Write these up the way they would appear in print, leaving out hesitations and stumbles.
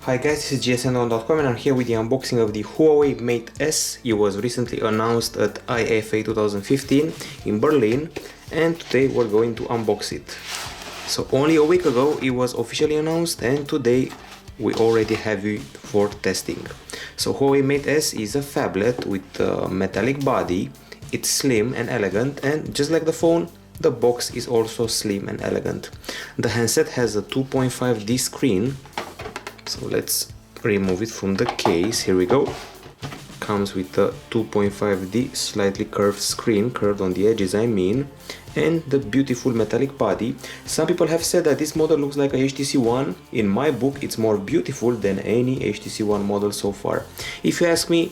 Hi guys, this is gsn.com and I'm here with the unboxing of the Huawei Mate S. It was recently announced at IFA 2015 in Berlin, and today we're going to unbox it. So only a week ago it was officially announced, and today we already have it for testing. So Huawei Mate S is a phablet with a metallic body. It's slim and elegant, and just like the phone, the box is also slim and elegant. The handset has a 2.5D screen. So let's remove it from the case. Here we go. Comes with a 2.5D slightly curved screen, curved on the edges I mean, and the beautiful metallic body. Some people have said that this model looks like a HTC One. In my book, it's more beautiful than any HTC One model so far. If you ask me,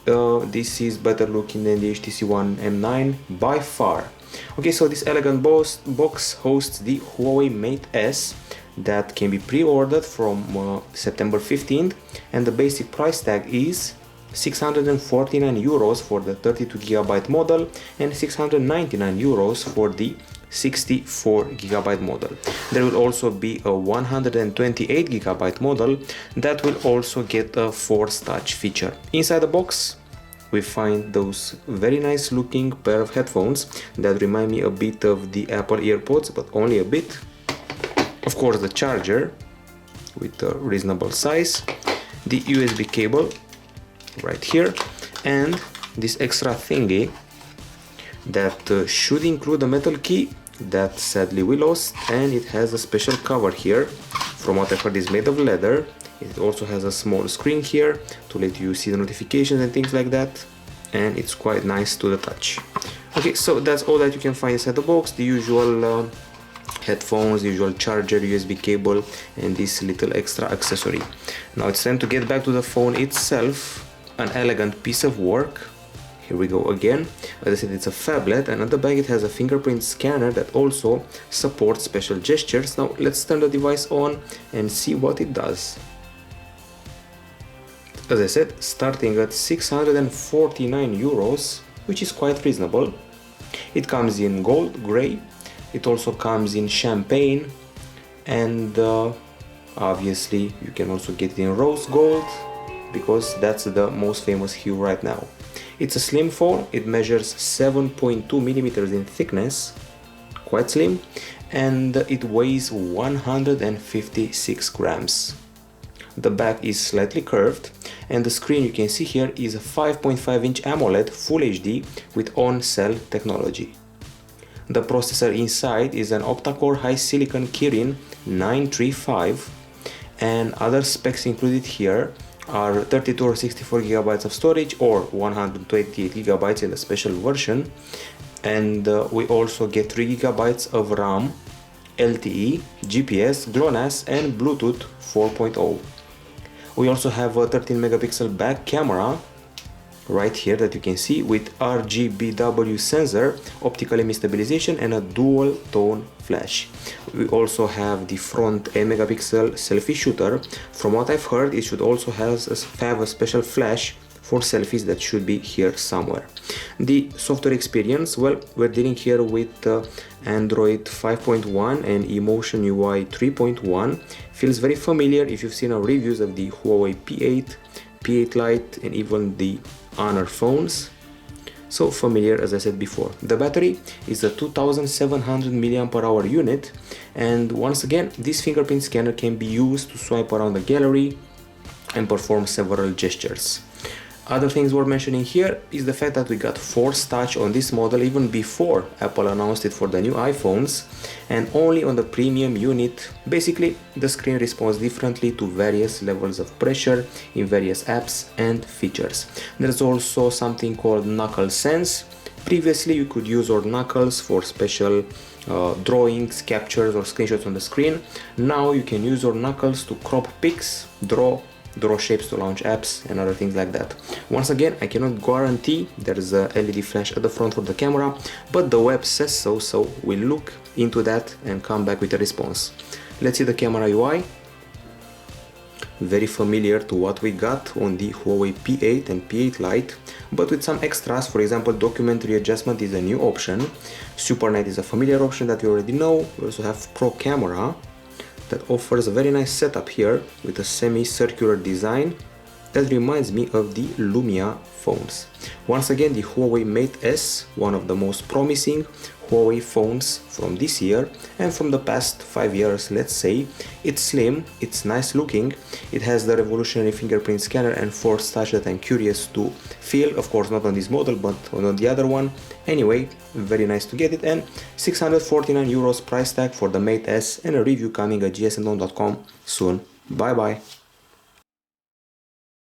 this is better looking than the HTC One M9 by far. Okay, so this elegant box hosts the Huawei Mate S that can be pre-ordered from September 15th, and the basic price tag is 649 euros for the 32GB model and 699 euros for the 64GB model. There will also be a 128GB model that will also get a Force Touch feature. Inside the box we find those very nice looking pair of headphones that remind me a bit of the Apple AirPods, but only a bit. Of course, the charger with a reasonable size, the USB cable right here, and this extra thingy that should include a metal key that sadly we lost, and it has a special cover here. From what I've heard, is made of leather. It also has a small screen here to let you see the notifications and things like that, and it's quite nice to the touch. Okay, so that's all that you can find inside the box. The usual headphones, the usual charger, USB cable, and this little extra accessory. Now it's time to get back to the phone itself. An elegant piece of work. Here we go again. As I said, it's a phablet, and on the back it has a fingerprint scanner that also supports special gestures. Now let's turn the device on and see what it does. As I said, starting at 649 euros, which is quite reasonable. It comes in gold, grey. It also comes in champagne, and obviously you can also get it in rose gold, because that's the most famous hue right now. It's a slim phone. It measures 7.2 millimeters in thickness, quite slim, and it weighs 156 grams. The back is slightly curved, and the screen you can see here is a 5.5-inch AMOLED Full HD with on-cell technology. The processor inside is an octa-core high silicon Kirin 935, and other specs included here are 32 or 64 gigabytes of storage, or 128 gigabytes in the special version, and we also get 3 gigabytes of RAM, LTE, GPS, GLONASS, and Bluetooth 4.0. We also have a 13 megapixel back camera right here that you can see, with RGBW sensor, optical image stabilization, and a dual tone flash. We also have the front 8 megapixel selfie shooter. From what I've heard, it should also have a special flash for selfies that should be here somewhere. The software experience, well, we're dealing here with Android 5.1 and Emotion UI 3.1. Feels very familiar if you've seen our reviews of the Huawei P8, P8 Lite, and even the Honor phones. So familiar, as I said before. The battery is a 2700 mAh unit, and once again this fingerprint scanner can be used to swipe around the gallery and perform several gestures. Other things worth mentioning here is the fact that we got Force Touch on this model even before Apple announced it for the new iPhones, and only on the premium unit. Basically, the screen responds differently to various levels of pressure in various apps and features. There's also something called Knuckle Sense. Previously, you could use your knuckles for special drawings, captures, or screenshots on the screen. Now you can use your knuckles to crop pics, draw shapes to launch apps, and other things like that. Once again, I cannot guarantee there's a LED flash at the front for the camera, but the web says so, so we'll look into that and come back with a response. Let's see the camera UI. Very familiar to what we got on the Huawei P8 and P8 Lite, but with some extras. For example, document readjustment is a new option. Super Night is a familiar option that we already know. We also have Pro Camera, that offers a very nice setup here with a semi-circular design that reminds me of the Lumia phones. Once again, the Huawei Mate S, one of the most promising Huawei phones from this year and from the past 5 years, let's say. It's slim, it's nice looking, it has the revolutionary fingerprint scanner and force touch that I'm curious to feel, of course not on this model but on the other one. Anyway, very nice to get it, and 649 euros price tag for the Mate S, and a review coming at gsmdome.com soon. Bye bye.